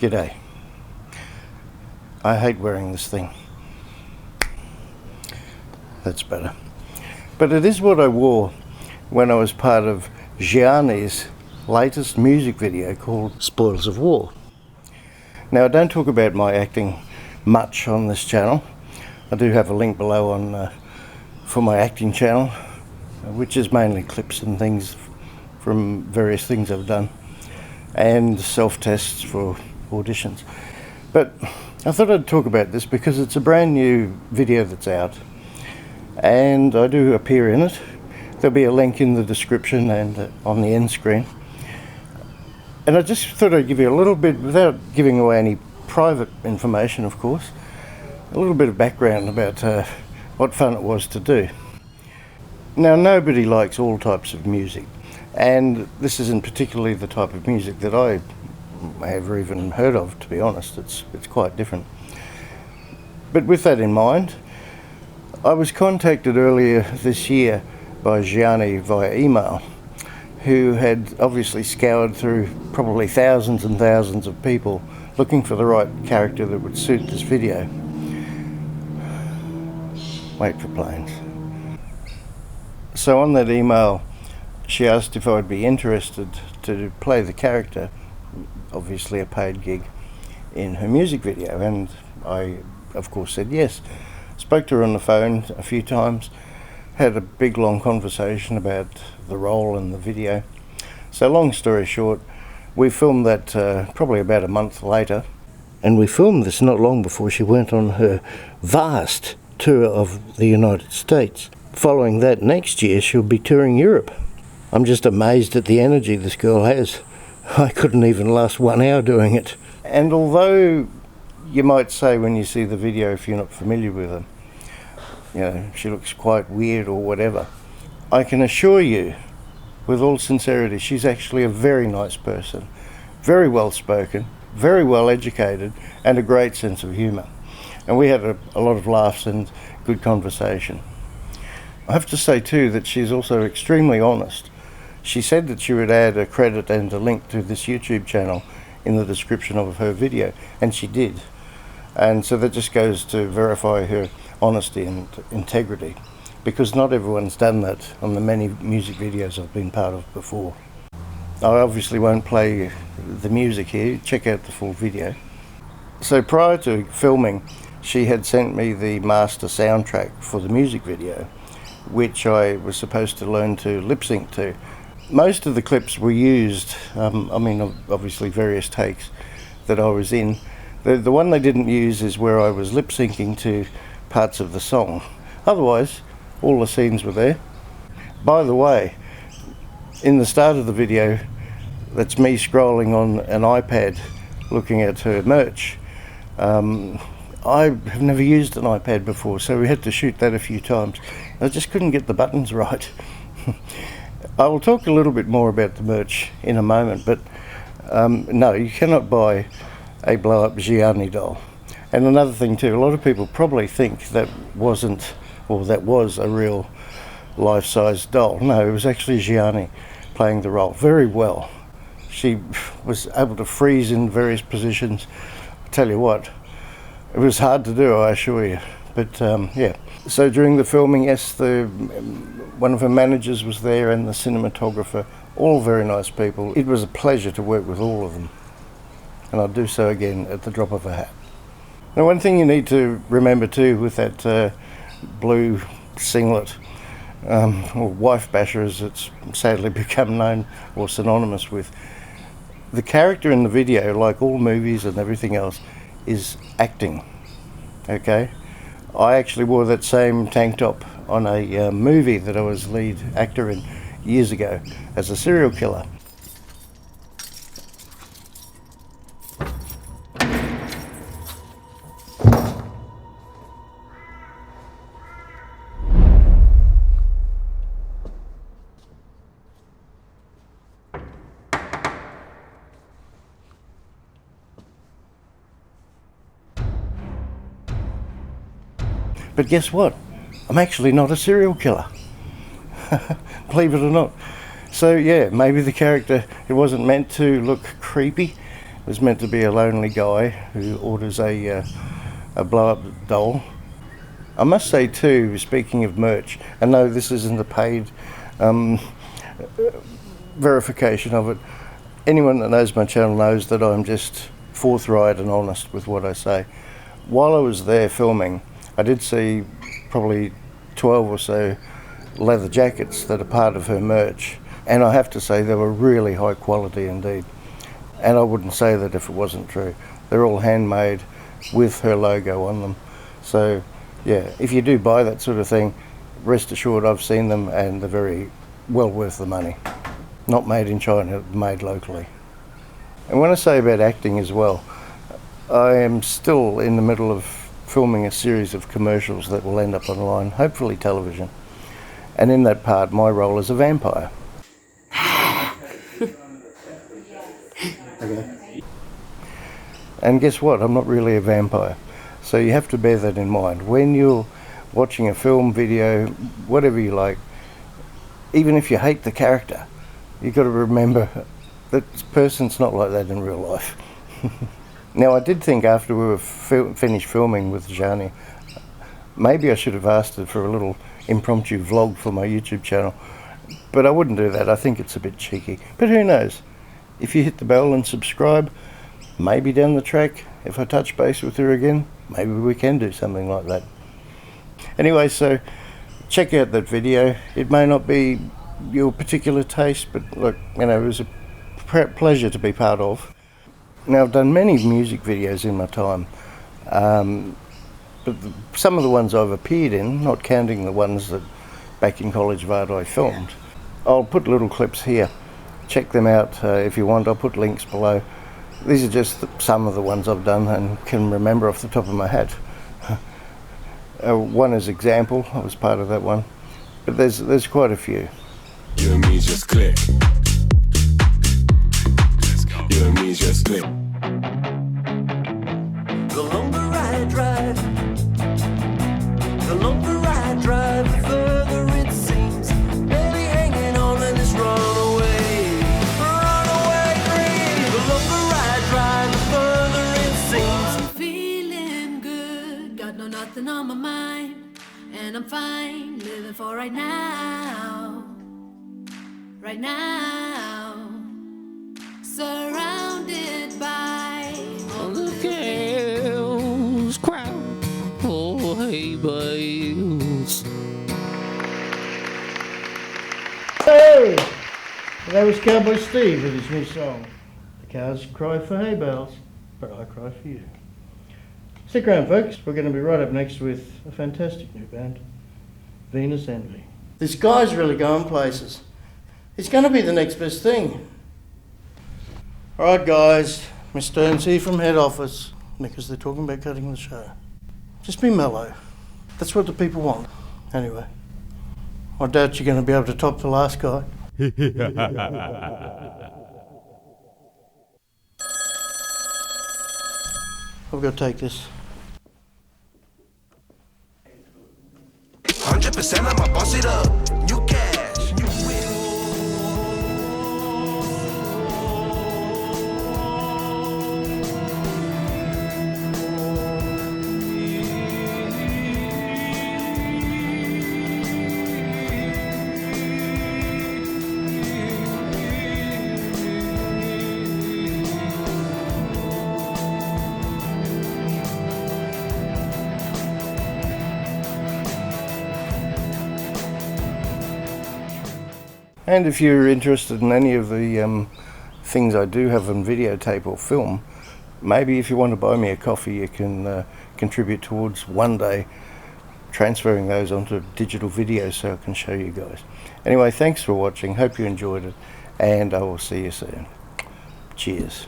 G'day. I hate wearing this thing. That's better. But it is what I wore when I was part of Zheani's latest music video called Spoils of War. Now, I don't talk about my acting much on this channel. I do have a link below on for my acting channel, which is mainly clips and things from various things I've done and self-tests for auditions. But I thought I'd talk about this because it's a brand new video that's out and I do appear in it. There'll be a link in the description and on the end screen. And I just thought I'd give you a little bit, without giving away any private information of course, a little bit of background about what fun it was to do. Now, nobody likes all types of music, and this isn't particularly the type of music that I have even heard of, to be honest. It's quite different. But with that in mind, I was contacted earlier this year by Zheani via email, who had obviously scoured through probably thousands and thousands of people looking for the right character that would suit this video. Wait for planes. So on that email, she asked if I'd be interested to play the character, obviously a paid gig, in her music video, and I of course said yes. Spoke to her on the phone a few times, had a big long conversation about the role in the video. So long story short, we filmed that probably about a month later, and we filmed this not long before she went on her vast tour of the United States. Following that, next year she'll be touring Europe. I'm just amazed at the energy this girl has. I couldn't even last 1 hour doing it. And although you might say when you see the video, if you're not familiar with her, you know, she looks quite weird or whatever, I can assure you with all sincerity she's actually a very nice person, very well spoken, very well educated, and a great sense of humour. And we had a lot of laughs and good conversation. I have to say too that she's also extremely honest. She said that she would add a credit and a link to this YouTube channel in the description of her video, and she did. And so that just goes to verify her honesty and integrity, because not everyone's done that on the many music videos I've been part of before. I obviously won't play the music here, check out the full video. So prior to filming, she had sent me the master soundtrack for the music video, which I was supposed to learn to lip sync to. Most of the clips were used, obviously various takes that I was in. The one they didn't use is where I was lip syncing to parts of the song. Otherwise, all the scenes were there. By the way, in the start of the video, that's me scrolling on an iPad looking at her merch. I have never used an iPad before, so we had to shoot that a few times. I just couldn't get the buttons right. I will talk a little bit more about the merch in a moment, but no, you cannot buy a blow-up Zheani doll. And another thing too, a lot of people probably think that was a real life-size doll. No, it was actually Zheani playing the role very well. She was able to freeze in various positions. I tell you what, it was hard to do, I assure you. But yeah. So during the filming, yes, one of her managers was there and the cinematographer, all very nice people. It was a pleasure to work with all of them, and I'll do so again at the drop of a hat. Now, one thing you need to remember too with that blue singlet, or wife basher as it's sadly become known or synonymous with, the character in the video, like all movies and everything else, is acting, okay? I actually wore that same tank top on a movie that I was lead actor in years ago as a serial killer. But guess what? I'm actually not a serial killer. Believe it or not. So yeah, maybe the character, it wasn't meant to look creepy, was meant to be a lonely guy who orders a blow-up doll. I must say too, speaking of merch, and no, this isn't a paid verification of it. Anyone that knows my channel knows that I'm just forthright and honest with what I say. While I was there filming, I did see probably 12 or so leather jackets that are part of her merch, and I have to say they were really high quality indeed. And I wouldn't say that if it wasn't true. They're all handmade with her logo on them. So yeah, if you do buy that sort of thing, rest assured I've seen them and they're very well worth the money. Not made in China, made locally. And when I say about acting as well, I am still in the middle of filming a series of commercials that will end up online, hopefully television. And in that part, my role is a vampire. Okay. And guess what? I'm not really a vampire. So you have to bear that in mind. When you're watching a film, video, whatever you like, even if you hate the character, you've got to remember that this person's not like that in real life. Now, I did think after we were finished filming with Zheani, maybe I should have asked her for a little impromptu vlog for my YouTube channel, but I wouldn't do that. I think it's a bit cheeky. But who knows? If you hit the bell and subscribe, maybe down the track, if I touch base with her again, maybe we can do something like that. Anyway, so check out that video. It may not be your particular taste, but look, you know, it was a pleasure to be part of. Now, I've done many music videos in my time, but some of the ones I've appeared in, not counting the ones that back in College of Art I filmed. I'll put little clips here. Check them out if you want. I'll put links below. These are just some of the ones I've done and can remember off the top of my head. One is example, I was part of that one, but there's quite a few. You and me just click. Let's go. You and me just click. The longer I drive, the longer I drive, the further it seems. Barely hanging on to this runaway dream. The longer I drive, the further it seems. I'm feeling good, got no nothing on my mind, and I'm fine, living for right now. Right now, surrounded by all the girls crowd for hay bales. Hey! That was Cowboy Steve with his new song. The cows cry for hay bales, but I cry for you. Stick around, folks. We're going to be right up next with a fantastic new band, Venus Envy. This guy's really going places. He's going to be the next best thing. Alright guys, Miss Stearns here from head office, because they're talking about cutting the show. Just be mellow. That's what the people want. Anyway, I doubt you're going to be able to top the last guy. I've got to take this. 100% I'ma boss it up. You cash, you win. And if you're interested in any of the things I do have on videotape or film, maybe if you want to buy me a coffee, you can contribute towards one day transferring those onto digital video so I can show you guys. Anyway, thanks for watching. Hope you enjoyed it, and I will see you soon. Cheers.